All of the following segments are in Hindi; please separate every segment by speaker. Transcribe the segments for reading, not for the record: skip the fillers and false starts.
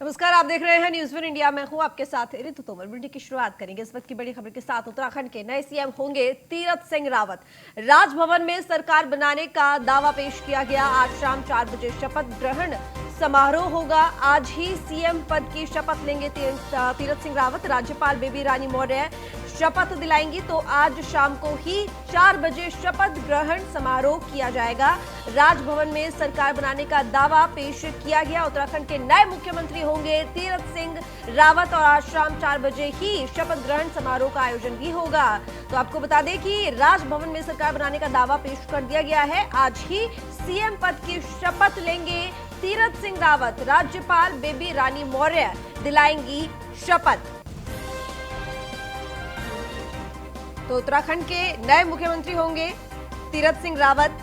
Speaker 1: नमस्कार, आप देख रहे हैं न्यूज़ वन इंडिया। मैं हूं आपके साथ रितु तोमर। बुलेटिन की शुरुआत करेंगे इस वक्त की बड़ी खबर के साथ। उत्तराखंड के नए सीएम होंगे तीरथ सिंह रावत। राजभवन में सरकार बनाने का दावा पेश किया गया। आज शाम 4 बजे शपथ ग्रहण समारोह होगा। आज ही सीएम पद की शपथ लेंगे तीरथ सिंह रावत। राज्यपाल बेबी रानी मौर्य शपथ दिलाएंगी। तो आज शाम को ही 4 बजे शपथ ग्रहण समारोह किया जाएगा। राजभवन में सरकार बनाने का दावा पेश किया गया। उत्तराखंड के नए मुख्यमंत्री होंगे तीरथ सिंह रावत और आज शाम 4 बजे ही शपथ ग्रहण समारोह का आयोजन भी होगा। तो आपको बता दें कि राजभवन में सरकार बनाने का दावा पेश कर दिया गया है। आज ही सीएम पद की शपथ लेंगे तीरथ सिंह रावत। राज्यपाल बेबी रानी मौर्य दिलाएंगी शपथ। तो उत्तराखंड के नए मुख्यमंत्री होंगे तीरथ सिंह रावत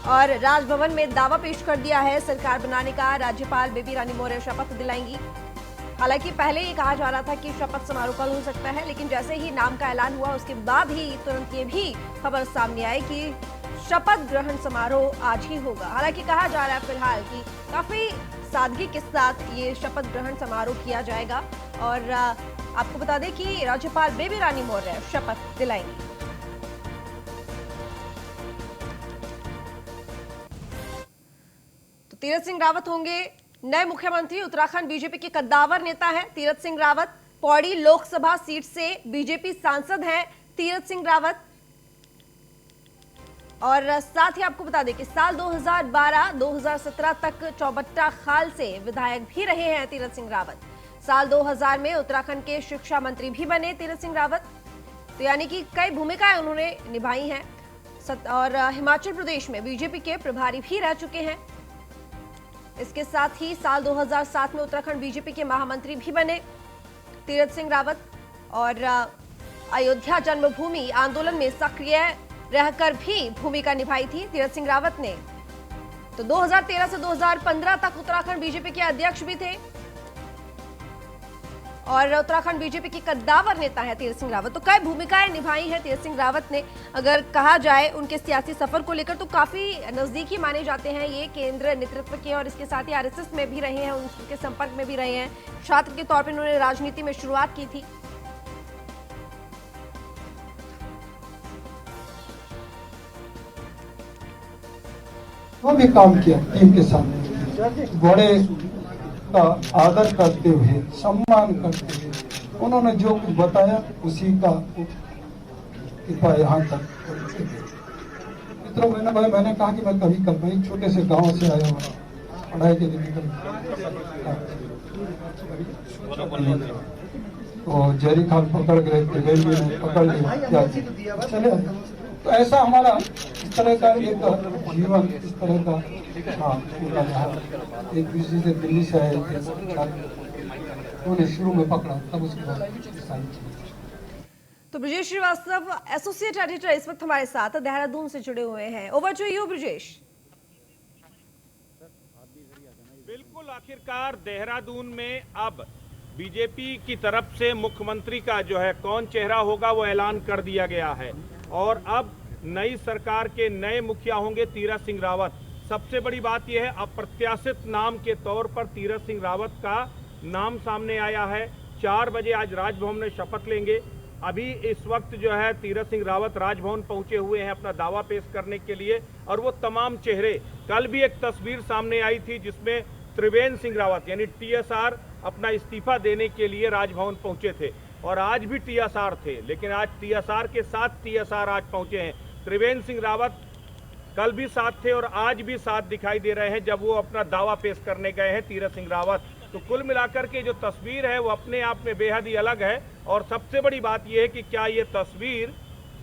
Speaker 1: और राजभवन में दावा पेश कर दिया है सरकार बनाने का। राज्यपाल बेबी रानी मौर्य शपथ दिलाएंगी। हालांकि पहले ये कहा जा रहा था कि शपथ समारोह कल हो सकता है, लेकिन जैसे ही नाम का ऐलान हुआ उसके बाद ही तुरंत ये भी खबर सामने आई कि शपथ ग्रहण समारोह आज ही होगा। हालांकि कहा जा रहा है फिलहाल कि काफी सादगी के साथ ये शपथ ग्रहण समारोह किया जाएगा और आपको बता दें कि राज्यपाल बेबी रानी मौर्य शपथ दिलाएंगी। तो तीरथ सिंह रावत होंगे नए मुख्यमंत्री। उत्तराखंड बीजेपी के कद्दावर नेता हैं तीरथ सिंह रावत। पौड़ी लोकसभा सीट से बीजेपी सांसद हैं तीरथ सिंह रावत। और साथ ही आपको बता दें कि साल 2012-2017 तक चौबट्टा खाल से विधायक भी रहे हैं तीरथ सिंह रावत। साल 2000 में उत्तराखंड के शिक्षा मंत्री भी बने तीरथ सिंह रावत। तो यानी कि कई भूमिकाएं उन्होंने निभाई हैं और हिमाचल प्रदेश में बीजेपी के प्रभारी भी रह चुके हैं। इसके साथ ही साल 2007 में उत्तराखंड बीजेपी के महामंत्री भी बने तीरथ सिंह रावत और अयोध्या जन्मभूमि आंदोलन में सक्रिय रहकर भी भूमिका निभाई थी तीरथ सिंह रावत ने। तो 2013 से 2015 तक उत्तराखंड बीजेपी के अध्यक्ष भी थे और उत्तराखंड बीजेपी की कद्दावर नेता है तीरथ सिंह रावत। तो कई भूमिकाएं निभाई हैं तीरथ सिंह रावत ने। अगर कहा जाए उनके सियासी सफर को लेकर तो काफी नजदीकी माने जाते हैं ये केंद्र नेतृत्व के और इसके साथ ही आरएसएस में भी रहे हैं, उनके संपर्क में भी रहे हैं। छात्र के तौर पर उन्होंने राजनीति में शुरुआत की थी।
Speaker 2: वो भी काम किया टीम के साथ, बड़े का आदर करते हुए, सम्मान करते हुए उन्होंने जो कुछ बताया उसी का कृपा यहाँ तक। मित्रों, मैंने कहा कि मैं कभी कल एक छोटे से गांव से आया हूँ, पढ़ाई के लिए निकल तो जरी खान पकड़ गए, रेलवे ने पकड़ लिया, चले। तो ऐसा हमारा इस तरह का एक जीवन, इस तरह का पूरा रहा। एक दूसरे से दिल्ली से आए थे, उन्होंने शुरू में पकड़ा, तब उसके बाद।
Speaker 1: तो ब्रजेश श्रीवास्तव एसोसिएट एडिटर इस वक्त हमारे साथ देहरादून से जुड़े हुए हैं। Over to you Brajesh.
Speaker 3: बिल्कुल, आखिरकार देहरादून में अब बीजेपी की तरफ से मुख्यमंत्री का जो है कौन चेहरा होगा वो ऐलान कर दिया गया है और अब नई सरकार के नए मुखिया होंगे तीरथ सिंह रावत। सबसे बड़ी बात यह है, अप्रत्याशित नाम के तौर पर तीरथ सिंह रावत का नाम सामने आया है। 4 बजे आज राजभवन में शपथ लेंगे। अभी इस वक्त जो है तीरथ सिंह रावत राजभवन पहुंचे हुए हैं अपना दावा पेश करने के लिए और वो तमाम चेहरे, कल भी एक तस्वीर सामने आई थी जिसमें त्रिवेंद्र सिंह रावत यानी टीएसआर अपना इस्तीफा देने के लिए राजभवन पहुंचे थे और आज भी टीएसआर थे, लेकिन आज टीएसआर के साथ टीएसआर आज पहुंचे हैं। त्रिवेंद्र सिंह रावत कल भी साथ थे और आज भी साथ दिखाई दे रहे हैं जब वो अपना दावा पेश करने गए हैं तीरथ सिंह रावत। तो कुल मिलाकर के जो तस्वीर है वो अपने आप में बेहद ही अलग है और सबसे बड़ी बात यह है कि क्या ये तस्वीर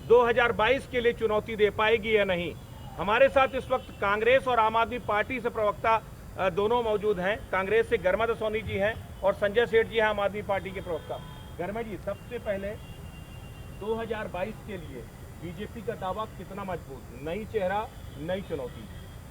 Speaker 3: 2022 के लिए चुनौती दे पाएगी या नहीं। हमारे साथ इस वक्त कांग्रेस और आम आदमी पार्टी से प्रवक्ता दोनों मौजूद हैं। कांग्रेस से गर्मा सोनी जी हैं और संजय सेठ जी हैं आम आदमी पार्टी के प्रवक्ता। गर्मा जी, सबसे पहले 2022 के लिए बीजेपी का दावा कितना मजबूत, नई चेहरा नई चुनौती?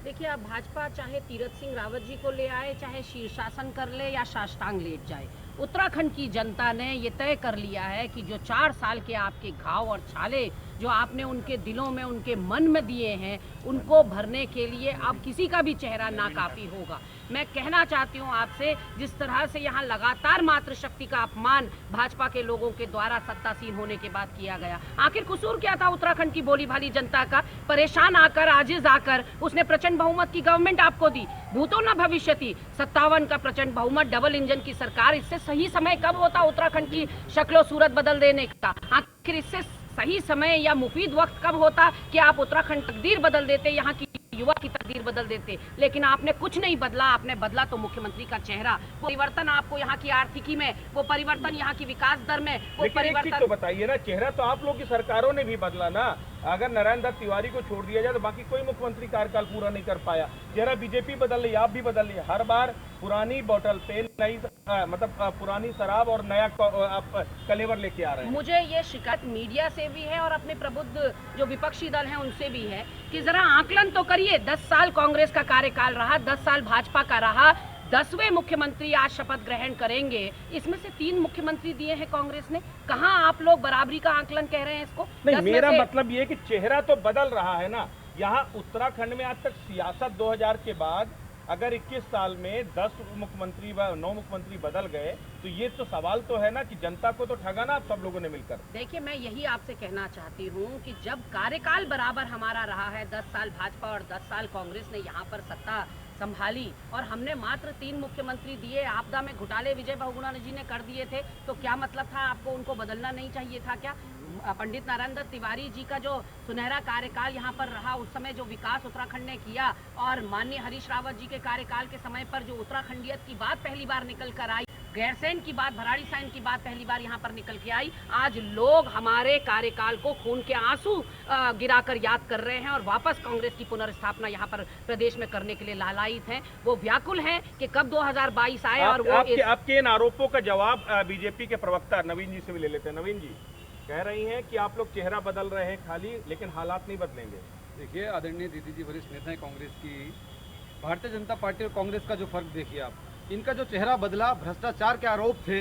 Speaker 4: देखिए, अब भाजपा चाहे तीरथ सिंह रावत जी को ले आए, चाहे शीर्षासन कर ले या साष्टांग लेट जाए, उत्तराखंड की जनता ने ये तय कर लिया है कि जो 4 साल के आपके घाव और छाले जो आपने उनके दिलों में, उनके मन में दिए हैं, उनको भरने के लिए अब किसी का भी चेहरा नाकाफी होगा। मैं कहना चाहती हूँ आपसे, जिस तरह से यहाँ लगातार मातृशक्ति का अपमान भाजपा के लोगों के द्वारा सत्तासीन होने के बाद किया गया, आखिर कसूर क्या था उत्तराखंड की भोली भाली जनता का? परेशान आकर, आजिज आकर उसने प्रचंड बहुमत की गवर्नमेंट आपको दी, भूतो न भविष्यति 57 का प्रचंड बहुमत, डबल इंजन की सरकार। इससे सही समय कब होता उत्तराखंड की शक्लो सूरत बदल देने का? आखिर इससे सही समय या मुफीद वक्त कब होता कि आप उत्तराखंड तकदीर बदल देते, यहाँ की युवा की तकदीर बदल देते? लेकिन आपने कुछ नहीं बदला। आपने बदला तो मुख्यमंत्री का चेहरा, वो परिवर्तन आपको यहाँ की आर्थिकी में, वो परिवर्तन यहाँ की विकास दर में, वो परिवर्तन
Speaker 3: तो बताइए ना, चेहरा तो आप लोग की सरकारों ने भी बदला ना। अगर नारायण दत्त तिवारी को छोड़ दिया जाए तो बाकी कोई मुख्यमंत्री कार्यकाल पूरा नहीं कर पाया। चेहरा बीजेपी बदल रही, आप भी बदल रही है। हर बार पुरानी बोतल पे नई पुरानी शराब और नया आप कलेवर लेके आ रहे हैं।
Speaker 4: मुझे ये शिकायत मीडिया से भी है और अपने प्रबुद्ध जो विपक्षी दल हैं उनसे भी है कि जरा आकलन तो करिए। 10 साल कांग्रेस का कार्यकाल रहा, 10 साल भाजपा का रहा, 10वें मुख्यमंत्री आज शपथ ग्रहण करेंगे। इसमें से 3 मुख्यमंत्री दिए हैं कांग्रेस ने। कहां आप लोग बराबरी का आकलन कह रहे हैं इसको?
Speaker 3: नहीं, मेरा मतलब ये कि चेहरा तो बदल रहा है ना। यहाँ उत्तराखंड में आज तक सियासत 2000 के बाद अगर 21 साल में 10 मुख्यमंत्री व 9 मुख्यमंत्री बदल गए तो ये तो सवाल तो है ना कि जनता को तो ठगा ना आप सब लोगों ने मिलकर।
Speaker 4: देखिए, मैं यही आपसे कहना चाहती हूँ कि जब कार्यकाल बराबर हमारा रहा है, 10 साल भाजपा और 10 साल कांग्रेस ने यहाँ पर सत्ता संभाली और हमने मात्र 3 मुख्यमंत्री दिए, आपदा में घोटाले विजय बहुगुणा जी ने कर दिए थे, तो क्या मतलब था आपको उनको बदलना नहीं चाहिए था क्या? पंडित नारायण दत्त तिवारी जी का जो सुनहरा कार्यकाल यहाँ पर रहा, उस समय जो विकास उत्तराखंड ने किया, और माननीय हरीश रावत जी के कार्यकाल के समय पर जो उत्तराखंडियत की बात पहली बार निकल कर आई, गैरसैंण की बात, भराड़ी सैन की बात पहली बार यहाँ पर निकल के आई, आज लोग हमारे कार्यकाल को खून के आंसू गिराकर याद कर रहे हैं और वापस कांग्रेस की पुनर्स्थापना यहाँ पर प्रदेश में करने के लिए लालायित हैं। वो व्याकुल हैं कि कब 2022 आए। और वो
Speaker 3: आपके इन आरोपों का जवाब बीजेपी के प्रवक्ता नवीन जी से भी ले लेते हैं। नवीन जी कह रही हैं कि आप लोग चेहरा बदल रहे हैं खाली, लेकिन हालात नहीं बदलेंगे।
Speaker 5: देखिए, आदरणीय दीदी जी वरिष्ठ नेता है कांग्रेस की, भारतीय जनता पार्टी और कांग्रेस का जो फर्क देखिए आप, इनका जो चेहरा बदला, भ्रष्टाचार के आरोप थे,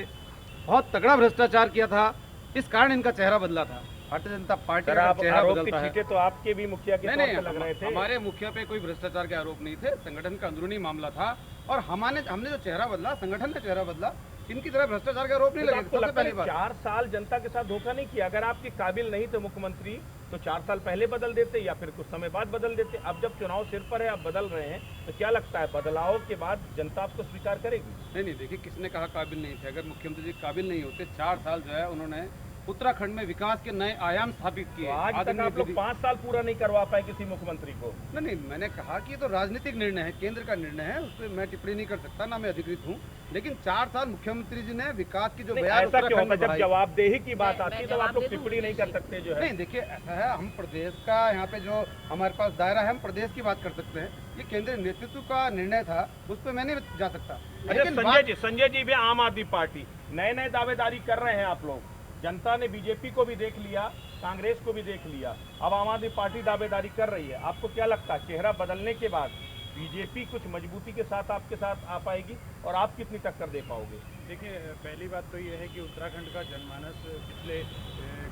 Speaker 5: बहुत तगड़ा भ्रष्टाचार किया था, इस कारण इनका चेहरा बदला था। भारतीय जनता पार्टी का चेहरा बदलता है
Speaker 3: तो आपके भी मुखिया के तौर पे लग रहे थे।
Speaker 5: हमारे मुखिया पे कोई भ्रष्टाचार के आरोप नहीं थे, संगठन का अंदरूनी मामला था और हमने जो चेहरा बदला, संगठन का चेहरा बदला, इनकी तरह भ्रष्टाचार का आरोप नहीं लगे। सबसे पहली बात,
Speaker 3: 4 साल जनता के साथ धोखा नहीं किया। अगर आपके काबिल नहीं थे मुख्यमंत्री तो 4 साल पहले बदल देते या फिर कुछ समय बाद बदल देते। अब जब चुनाव सिर पर है, आप बदल रहे हैं, तो क्या लगता है बदलाव के बाद जनता आपको स्वीकार करेगी?
Speaker 5: नहीं, देखिए, किसने कहा काबिल नहीं थे? अगर मुख्यमंत्री जी काबिल नहीं होते, 4 साल जो है उन्होंने उत्तराखंड में विकास के नए आयाम स्थापित किए।
Speaker 3: तो आज तक आप लोग 5 साल पूरा नहीं करवा पाए किसी मुख्यमंत्री को।
Speaker 5: नहीं, मैंने कहा कि ये तो राजनीतिक निर्णय है, केंद्र का निर्णय है, उस पर मैं टिप्पणी नहीं कर सकता, ना मैं अधिकृत हूँ। लेकिन 4 साल मुख्यमंत्री जी ने विकास की जो बयान
Speaker 3: उत्तराखंड में जब जवाबदेही की बात आती है तो आप लोग टिप्पणी नहीं कर सकते जो है।
Speaker 5: नहीं, देखिए, ऐसा है, हम प्रदेश का यहाँ पे जो हमारे पास दायरा है, हम प्रदेश की बात कर सकते हैं। ये केंद्रीय नेतृत्व का निर्णय था, उस पर मैं नहीं जा सकता।
Speaker 3: लेकिन संजय जी भी आम आदमी पार्टी नए दावेदारी कर रहे हैं आप लोग। जनता ने बीजेपी को भी देख लिया, कांग्रेस को भी देख लिया, अब आम आदमी पार्टी दावेदारी कर रही है। आपको क्या लगता है चेहरा बदलने के बाद बीजेपी कुछ मजबूती के साथ आपके साथ आ पाएगी और आप कितनी टक्कर दे पाओगे?
Speaker 6: देखिए, पहली बात तो ये है कि उत्तराखंड का जनमानस पिछले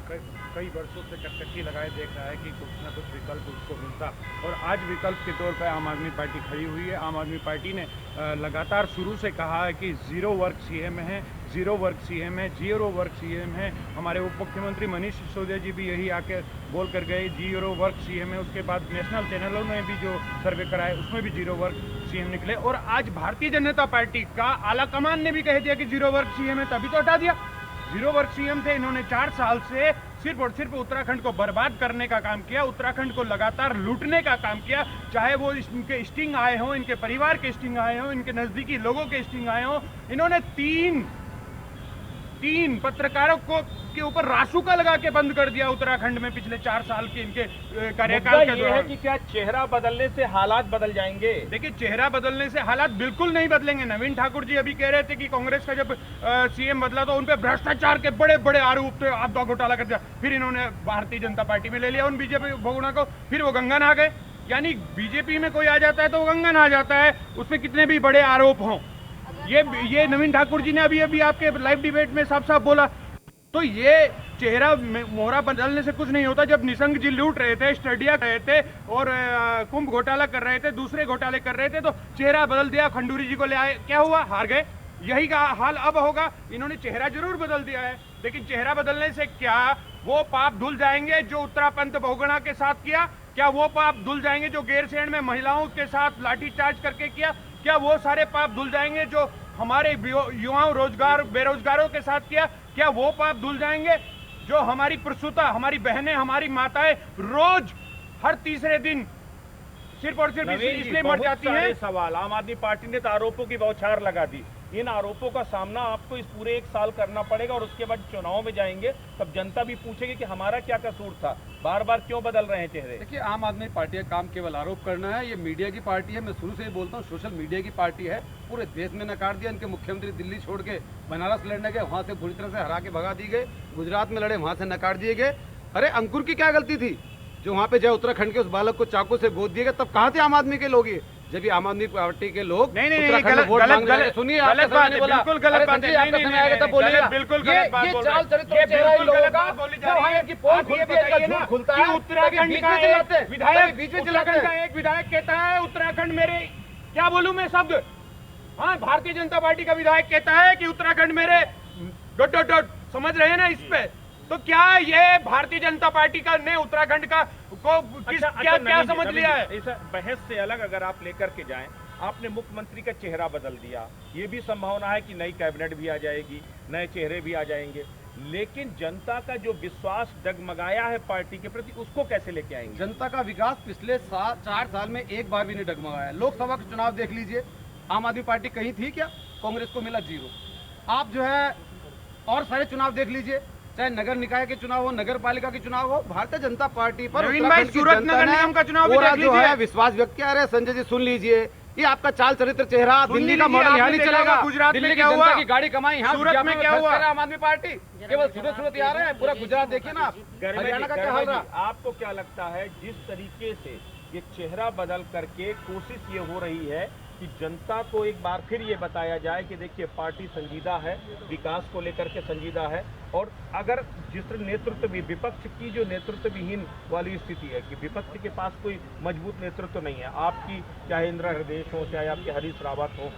Speaker 6: कई वर्षों से कटकटी लगाए देख रहा है कि कुछ ना कुछ विकल्प उसको मिलता, और आज विकल्प के तौर पर आम आदमी पार्टी खड़ी हुई है। आम आदमी पार्टी ने लगातार शुरू से कहा है कि 0 वर्क सीएम है, 0 वर्क सीएम है, 0 वर्क सीएम है। हमारे उप मुख्यमंत्री मनीष सिसोदिया जी भी यही आके बोल कर गए 0 वर्क सीएम है। उसके बाद नेशनल चैनलों ने भी जो सर्वे कराए उसमें भी 0 वर्क सीएम निकले, और आज भारतीय जनता पार्टी का आला कमान ने भी कह दिया कि 0 वर्क सीएम है, तभी तो हटा दिया। 0 वर्क सीएम थे, इन्होंने 4 साल से सिर्फ और सिर्फ उत्तराखंड को बर्बाद करने का काम किया, उत्तराखंड को लगातार लूटने का काम किया। चाहे वो इनके स्टिंग आए हों, इनके परिवार के स्टिंग आए हों, इनके नजदीकी लोगों के स्टिंग आए हों, इन्होंने तीन पत्रकारों को के ऊपर रासुका लगा के बंद कर दिया उत्तराखंड में पिछले 4 साल के इनके कार्यकाल के दौरान।
Speaker 3: है कि क्या चेहरा बदलने से हालात बदल जाएंगे?
Speaker 6: देखिए, चेहरा बदलने से हालात बिल्कुल नहीं बदलेंगे। नवीन ठाकुर जी अभी कह रहे थे कि कांग्रेस का जब सीएम बदला तो उनपे भ्रष्टाचार के बड़े बड़े आरोप थे, आपदा घोटाला कर दिया, फिर इन्होंने भारतीय जनता पार्टी में ले लिया उन बीजेपी बहुगुणा को, फिर वो गंगा नहा गए। यानी बीजेपी में कोई आ जाता है तो वो गंगा नहा जाता है, उसमें कितने भी बड़े आरोप हों। ये नवीन ठाकुर जी ने अभी आपके लाइव डिबेट में साफ साफ बोला। तो ये चेहरा मोहरा बदलने से कुछ नहीं होता। जब निशंक जी लूट रहे थे, स्टडिया कर रहे थे और कुंभ घोटाला कर रहे थे, दूसरे घोटाले कर रहे थे, तो चेहरा बदल दिया, खंडूरी जी को ले आए, क्या हुआ? हार गए। यही का हाल अब होगा। इन्होंने चेहरा जरूर बदल दिया है, लेकिन चेहरा बदलने से क्या वो पाप धुल जाएंगे जो उत्तरापंत बहुगुणा के साथ किया? क्या वो पाप धुल जाएंगे जो गैरसैंण में महिलाओं के साथ लाठीचार्ज करके किया? क्या वो सारे पाप धुल जाएंगे जो हमारे युवाओं बेरोजगारों के साथ किया? क्या वो पाप धुल जाएंगे जो हमारी प्रसूता, हमारी बहनें, हमारी माताएं रोज हर तीसरे दिन सिर्फ और सिर्फ इसलिए मर जाती हैं?
Speaker 3: सवाल आम आदमी पार्टी ने तो आरोपों की बौछार लगा दी। इन आरोपों का सामना आपको इस पूरे 1 साल करना पड़ेगा और उसके बाद चुनाव में जाएंगे, तब जनता भी पूछेगी कि हमारा क्या कसूर था, बार बार क्यों बदल रहे हैं चेहरे।
Speaker 5: देखिए, आम आदमी पार्टी का काम केवल आरोप करना है। ये मीडिया की पार्टी है, मैं शुरू से ही बोलता हूँ, सोशल मीडिया की पार्टी है। पूरे देश में नकार दिया। इनके मुख्यमंत्री दिल्ली छोड़ के बनारस लड़ने गए, वहाँ से बुरी तरह से हरा के भगा दिए गए। गुजरात में लड़े, वहाँ से नकार दिए गए। अरे अंकुर की क्या गलती थी जो वहाँ पे जय उत्तराखंड के उस बालक को चाकू से गोद दिए गए? तब कहाँ थे आम आदमी के लोग? ये जब भी आम आदमी पार्टी के लोग
Speaker 3: नहीं
Speaker 5: गलत
Speaker 3: वोट मांग रहे हैं।
Speaker 5: सुनिए,
Speaker 3: गलत बात है, बिल्कुल गलत बात है।
Speaker 5: आपका समय आएगा तब बोलिएगा।
Speaker 3: बिल्कुल गलत बात बोल रहे हैं।
Speaker 5: चरित्र
Speaker 3: ये
Speaker 5: चेहरा
Speaker 3: बिल्कुल
Speaker 5: लोगों
Speaker 3: गलत
Speaker 5: का
Speaker 3: बात बोली जा रही है।
Speaker 5: कि पोल
Speaker 3: आप ये
Speaker 5: खुलती है,
Speaker 3: बताइए
Speaker 5: झूठ
Speaker 3: ना
Speaker 5: खुलता
Speaker 3: कि
Speaker 5: है,
Speaker 3: उत्तराखंड
Speaker 5: बीच
Speaker 3: का
Speaker 5: में चिल्लाते हैं,
Speaker 3: एक विधायक
Speaker 5: बीच में चिल्लाते
Speaker 3: उत्तराखंड
Speaker 5: हैं।
Speaker 3: का एक विधायक कहता है उत्तराखंड मेरे, क्या बोलूं मैं शब्द, हाँ, भारतीय जनता पार्टी का विधायक कहता है कि उत्तराखंड मेरे ... समझ रहे हैं ना इस पे? तो क्या ये भारतीय जनता पार्टी का ने उत्तराखंड का को क्या समझ लिया है? इस बहस से अलग अगर आप लेकर के जाएं, आपने मुख्यमंत्री का चेहरा बदल दिया, ये भी संभावना है कि नई कैबिनेट भी आ जाएगी, नए चेहरे भी आ जाएंगे, लेकिन जनता का जो विश्वास डगमगाया है पार्टी के प्रति, उसको कैसे लेके आएंगे?
Speaker 5: जनता का विकास पिछले 4 साल में एक बार भी नहीं डगमगाया। लोकसभा के चुनाव देख लीजिए, आम आदमी पार्टी कहीं थी क्या? कांग्रेस को मिला 0। आप जो है और सारे चुनाव देख लीजिए, चाहे नगर निकाय के चुनाव हो, नगर पालिका के चुनाव हो, भारतीय जनता पार्टी पर
Speaker 3: सूरत नगर निगम का चुनाव भी देख
Speaker 5: जो है
Speaker 3: लीजिए,
Speaker 5: विश्वास व्यक्त किया। अरे संजय जी सुन लीजिए, ये आपका चाल चरित्र चेहरा दिल्ली का मॉडल यहाँ नहीं चलेगा।
Speaker 3: गुजरात में
Speaker 5: दिल्ली की
Speaker 3: क्या हुआ?
Speaker 5: जनता की गाड़ी कमाई, यहाँ
Speaker 3: सूरत में क्या हुआ?
Speaker 5: आम आदमी पार्टी केवल सूरत ही आ रहे हैं, पूरा गुजरात देखिए ना। हरियाणा का क्या हाल रहा?
Speaker 3: आपको क्या लगता है जिस तरीके से ये चेहरा बदल करके कोशिश ये हो रही है कि जनता को एक बार फिर ये बताया जाए कि देखिए पार्टी संजीदा है, विकास को लेकर के संजीदा है, और अगर जिस नेतृत्व भी, विपक्ष की जो नेतृत्व विहीन वाली स्थिति है कि विपक्ष के पास कोई मजबूत नेतृत्व नहीं है, आपकी चाहे इंदिरा हृदयेश हो, चाहे आपके हरीश रावत हो,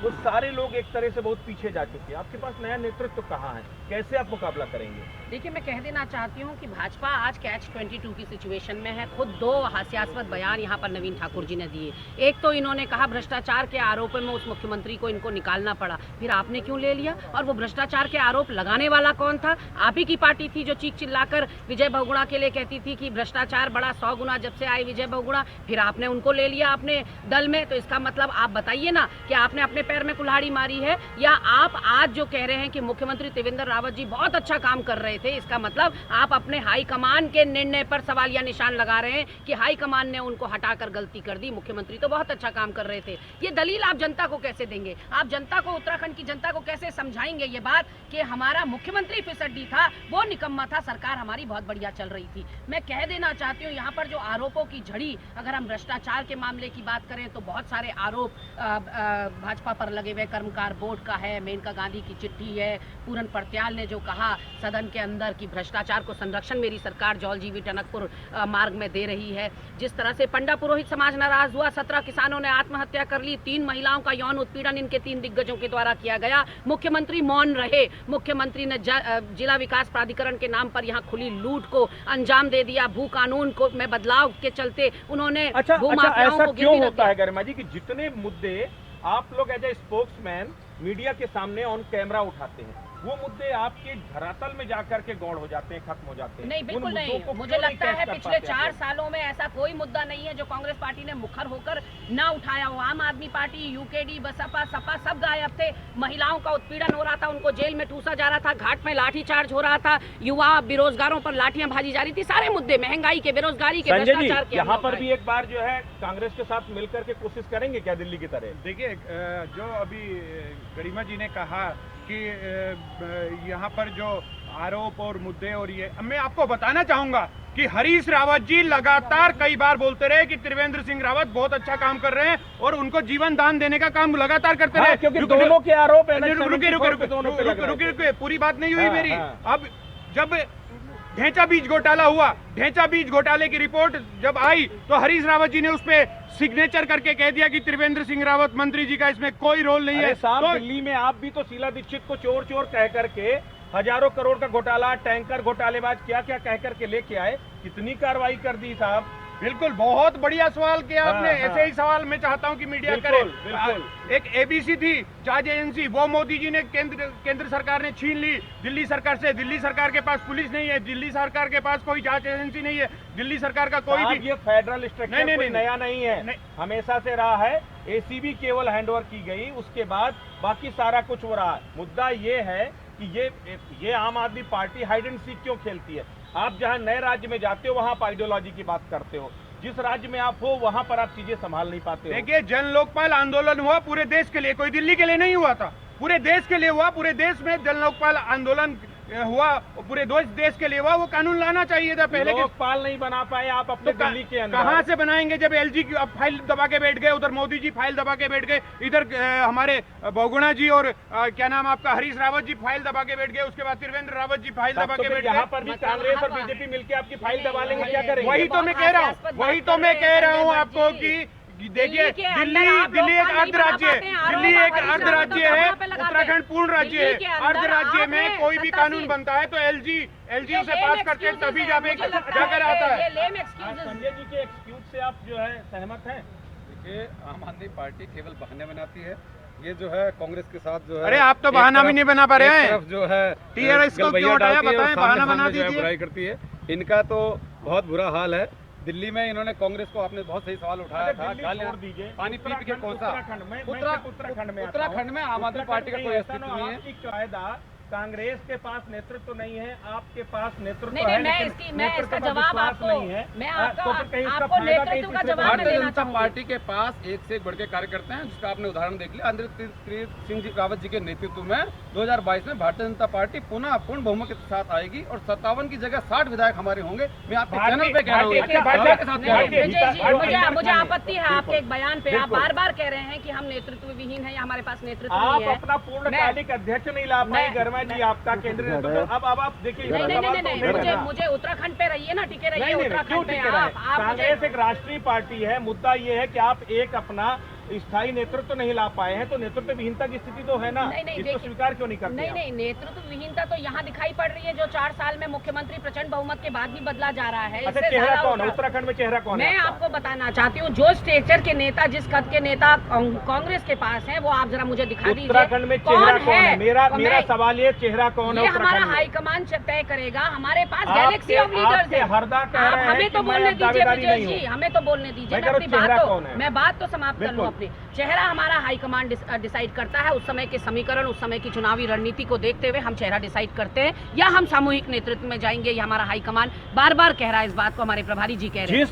Speaker 3: वो सारे लोग एक तरह से बहुत पीछे जा चुके हैं। आपके पास नया नेतृत्व कहाँ है? कैसे आप मुकाबला करेंगे?
Speaker 4: देखिए, मैं कह देना चाहती हूँ कि भाजपा आज कैच 22 की सिचुएशन में है। खुद 2 हास्यास्पद बयान यहाँ पर नवीन ठाकुर जी ने दिए। एक तो इन्होंने कहा भ्रष्टाचार के आरोपों में उस मुख्यमंत्री को इनको निकालना पड़ा, फिर आपने क्यों ले लिया? और वो भ्रष्टाचार के आरोप लगाने वाला कौन था? आप ही की पार्टी थी जो चीख चिल्लाकर विजय बहुगुणा के लिए कहती थी कि भ्रष्टाचार बड़ा 100 गुना जब से आए विजय बहुगुणा, फिर आपने उनको ले लिया अपने दल में। तो इसका मतलब आप बताइए ना कि आपने अपने पैर में कुल्हाड़ी मारी है, या आप आज जो कह रहे हैं कि मुख्यमंत्री त्रिवेंद्र रावत जी बहुत अच्छा काम कर रहे थे, इसका मतलब आप अपने हाईकमान के निर्णय पर सवालिया निशान लगा रहे हैं कि हाईकमान ने उनको हटाकर गलती कर दी, मुख्यमंत्री तो बहुत अच्छा काम कर रहे थे। ये दलील आप जनता को कैसे देंगे? आप जनता को, उत्तराखंड की जनता को कैसे समझाएंगे ये बात कि हमारा मुख्यमंत्री फिसड्डी था, वो निकम्मा था, सरकार हमारी बहुत बढ़िया चल रही थी? मैं कह देना चाहती हूँ, यहाँ पर जो आरोपों की झड़ी, अगर हम भ्रष्टाचार के मामले की बात करें तो बहुत सारे आरोप भाजपा पर लगे हुए। कर्मकार बोर्ड का है, मेनका गांधी की चिट्ठी है, पूरन पटियाल ने जो कहा सदन के अंदर कि भ्रष्टाचार को संरक्षण मेरी सरकार जौलजीबी टनकपुर मार्ग में दे रही है। जिस तरह से पंडा पुरोहित समाज नाराज हुआ, 17 किसानों ने आत्महत्या कर ली, 3 महिलाओं का यौन उत्पीड़न इनके 3 दिग्गजों के द्वारा किया गया, मुख्यमंत्री मौन रहे। मुख्यमंत्री ने जिला विकास प्राधिकरण के नाम पर यहाँ खुली लूट को अंजाम दे दिया। भू कानून को में बदलाव के चलते उन्होंने
Speaker 3: ऐसा क्यों होता है गरिमा जी कि जितने मुद्दे आप लोग एज ए स्पोक्समैन मीडिया के सामने ऑन कैमरा उठाते हैं, वो मुद्दे आपके धरातल में जाकर के गौड़ हो जाते हैं, खत्म हो जाते हैं?
Speaker 4: नहीं, बिल्कुल नहीं। मुझे लगता है पिछले 4 सालों में ऐसा कोई मुद्दा नहीं है जो कांग्रेस पार्टी ने मुखर होकर ना उठाया हो। आम आदमी पार्टी, यूकेडी, बसपा, सपा सब गायब थे। महिलाओं का उत्पीड़न हो रहा था, उनको जेल में ठूसा जा रहा था, घाट में लाठीचार्ज हो रहा था, युवा बेरोजगारों पर लाठियां भाजी जा रही थी। सारे मुद्दे महंगाई के, बेरोजगारी के, भ्रष्टाचार के।
Speaker 3: यहाँ पर भी एक बार जो है कांग्रेस के साथ मिलकर के कोशिश करेंगे क्या दिल्ली की तरह?
Speaker 6: देखिए, जो अभी गरिमा जी ने कहा कि यहाँ पर जो आरोप और मुद्दे, और ये मैं आपको बताना चाहूँगा
Speaker 3: कि हरीश रावत जी लगातार कई बार बोलते रहे कि त्रिवेंद्र सिंह रावत बहुत अच्छा काम कर रहे हैं और उनको जीवन दान देने का काम लगातार करते रहे।
Speaker 6: क्योंकि दोनों के आरोप है ना,
Speaker 3: रुके पूरी बात नहीं हुई
Speaker 6: हाँ,
Speaker 3: मेरी।
Speaker 6: हाँ।
Speaker 3: अब जब ढेंचा बीज घोटाला हुआ, ढेंचा बीज घोटाले की रिपोर्ट जब आई तो हरीश रावत जी ने उस पे सिग्नेचर करके कह दिया कि त्रिवेंद्र सिंह रावत मंत्री जी का इसमें कोई रोल नहीं है।
Speaker 6: साहब
Speaker 3: तो
Speaker 6: दिल्ली में आप भी तो शीला दीक्षित को चोर चोर कह करके हजारों करोड़ का घोटाला, टैंकर घोटालेबाज क्या क्या कह करके लेके आए, कितनी कार्रवाई कर दी साहब।
Speaker 3: बिल्कुल, बहुत बढ़िया सवाल किया आपने।
Speaker 6: हाँ,
Speaker 3: ऐसे ही सवाल मैं चाहता हूं कि मीडिया करे।
Speaker 6: बिल्कुल।
Speaker 3: एक एबीसी थी जांच एजेंसी, वो मोदी जी ने केंद्र सरकार ने छीन ली दिल्ली सरकार से। दिल्ली सरकार के पास पुलिस नहीं है, दिल्ली सरकार के पास कोई जांच एजेंसी नहीं है, दिल्ली सरकार का कोई भी
Speaker 6: ये फेडरल स्ट्रक्चर
Speaker 3: नहीं,
Speaker 6: कोई
Speaker 3: नहीं,
Speaker 6: नया नहीं है,
Speaker 3: नहीं।
Speaker 6: हमेशा से रहा है। एसीबी केवल हैंडओवर की गई, उसके बाद बाकी सारा कुछ हो रहा है। मुद्दा ये है कि ये आम आदमी पार्टी हाइड एंड सीक क्यों खेलती है। आप जहां नए राज्य में जाते हो वहां आप आइडियोलॉजी की बात करते हो, जिस राज्य में आप हो वहां पर आप चीजें संभाल नहीं पाते हो।
Speaker 3: देखिए, जन लोकपाल आंदोलन हुआ पूरे देश के लिए, कोई दिल्ली के लिए नहीं हुआ था, पूरे देश के लिए हुआ। पूरे देश में जन लोकपाल आंदोलन हुआ, पूरे देश के लिए हुआ। वो कानून लाना चाहिए था पहले के।
Speaker 6: लोकपाल नहीं बना पाए आप अपने दिल्ली के अंदर।
Speaker 3: कहां से बनाएंगे जब एलजी की अब फाइल दबा के बैठ गए, उधर मोदी जी फाइल दबा के बैठ गए, इधर हमारे बहुगुणा जी और क्या नाम आपका हरीश रावत जी फाइल दबा के बैठ गए, उसके बाद त्रिवेंद्र रावत जी फाइल दबा के बैठ गए।
Speaker 6: यहाँ पर भी कांग्रेस और बीजेपी मिलकर आपकी फाइल दबा लेंगे, क्या करेंगे।
Speaker 3: वही तो मैं कह रहा हूँ, वही तो मैं कह रहा हूँ आपको कि देखिए, दिल्ली एक अर्ध राज्य है, दिल्ली एक अर्ध राज्य है, उत्तराखंड पूर्ण राज्य है। अर्ध राज्य में कोई भी कानून बनता है तो एलजी उसे पास करते हैं, तभी जाकर आता है।
Speaker 6: संजय जी के एक्सक्यूज से आप जो है सहमत हैं।
Speaker 5: देखिए, आम आदमी पार्टी केवल बहाने बनाती है। ये जो है कांग्रेस के साथ जो है,
Speaker 3: अरे आप तो बहाना भी नहीं बना पा रहे हैं।
Speaker 5: जो है
Speaker 3: टीआरएस को क्यों हटाया, बताएं, बहाना बना दीजिए।
Speaker 5: बुराई करती है, इनका तो बहुत बुरा हाल है। दिल्ली में इन्होंने कांग्रेस को, आपने बहुत सही सवाल उठाया था,
Speaker 6: छोड़ दीजिए,
Speaker 5: पानी पी के कौन सा उत्तराखंड में आम आदमी पार्टी का कोई अस्तित्व नहीं है।
Speaker 6: कायदा कांग्रेस के पास नेतृत्व नहीं है, आपके पास नेतृत्व
Speaker 4: नहीं,
Speaker 6: है,
Speaker 4: मैं
Speaker 6: लेकिन
Speaker 4: इसका
Speaker 6: नेतृत्व का
Speaker 4: जवाब
Speaker 6: विश्वास
Speaker 4: आपको
Speaker 6: नहीं है।
Speaker 4: मैं
Speaker 6: तो फिर कहीं इसका
Speaker 4: आपको
Speaker 6: फायदा कहीं
Speaker 4: नेतृत्व का
Speaker 6: किसी से
Speaker 4: जवाब मैं
Speaker 5: भारतीय
Speaker 4: देना
Speaker 5: जनता
Speaker 4: चाहूंगी।
Speaker 5: पार्टी के पास एक से एक बढ़ के कार्यकर्ता हैं, जिसका आपने उदाहरण देख लिया। त्रिवेंद्र सिंह जी रावत जी के नेतृत्व में 2022 में भारतीय जनता पार्टी पुनः पूर्ण बहुमत के साथ आएगी और 57 की जगह 60 विधायक हमारे होंगे। मैं आपके चैनल पे कह रहा हूँ,
Speaker 4: मुझे आपत्ति है आपके एक बयान पे। आप बार बार कह रहे हैं कि हम नेतृत्व विहीन है या हमारे पास नेतृत्व
Speaker 6: आप
Speaker 4: नहीं है।
Speaker 6: अपना पूर्णकालिक अध्यक्ष नहीं ला पाए, गर्मा जी आपका केंद्रीय नेतृत्व। अब आप देखिए,
Speaker 4: नहीं, मुझे उत्तराखंड पे रहिए ना, टिके रहिए
Speaker 6: क्यों
Speaker 4: उत्तराखंड पे।
Speaker 6: टिके रहे?
Speaker 4: आप
Speaker 6: कांग्रेस एक राष्ट्रीय पार्टी है। मुद्दा ये है कि आप एक अपना स्थायी नेतृत्व नहीं ला पाए हैं, तो नेतृत्व विहीनता की स्थिति तो है ना। इसको स्वीकार क्यों नहीं करते?
Speaker 4: नहीं, नेतृत्व विहीनता तो यहाँ दिखाई पड़ रही है, जो 4 साल में मुख्यमंत्री प्रचंड बहुमत के बाद भी बदला जा रहा है।
Speaker 6: अच्छा, चेहरा कौन है उत्तराखंड में? चेहरा कौन है?
Speaker 4: मैं आपको बताना चाहती हूँ, जो स्टेचर के नेता, जिस कद के नेता कांग्रेस के पास है, वो आप जरा मुझे दिखा दीजिए।
Speaker 6: उत्तराखंड में चेहरा कौन है? मेरा सवाल ये, चेहरा कौन है?
Speaker 4: ये हमारा हाईकमान तय करेगा। हमारे पास गैलेक्सी ऑफ लीडर्स है।
Speaker 6: हरदा कह रहे हैं
Speaker 4: हमें तो
Speaker 6: कि मैं
Speaker 4: बोलने दीजिए
Speaker 6: दावेदारी
Speaker 4: विजय
Speaker 6: नहीं
Speaker 4: जी,
Speaker 6: हूं।
Speaker 4: हमें तो बोलने दीजिए। मैं बात तो समाप्त कर लूं अपनी। चेहरा हमारा हाईकमान डिसाइड करता है। उस समय के समीकरण, उस समय की चुनावी रणनीति को देखते हुए हम चेहरा डिसाइड करते हैं, या हम सामूहिक नेतृत्व में जाएंगे। ये हमारा हाईकमान बार बार कह रहा है, इस बात को हमारे प्रभारी जी कह रहे हैं।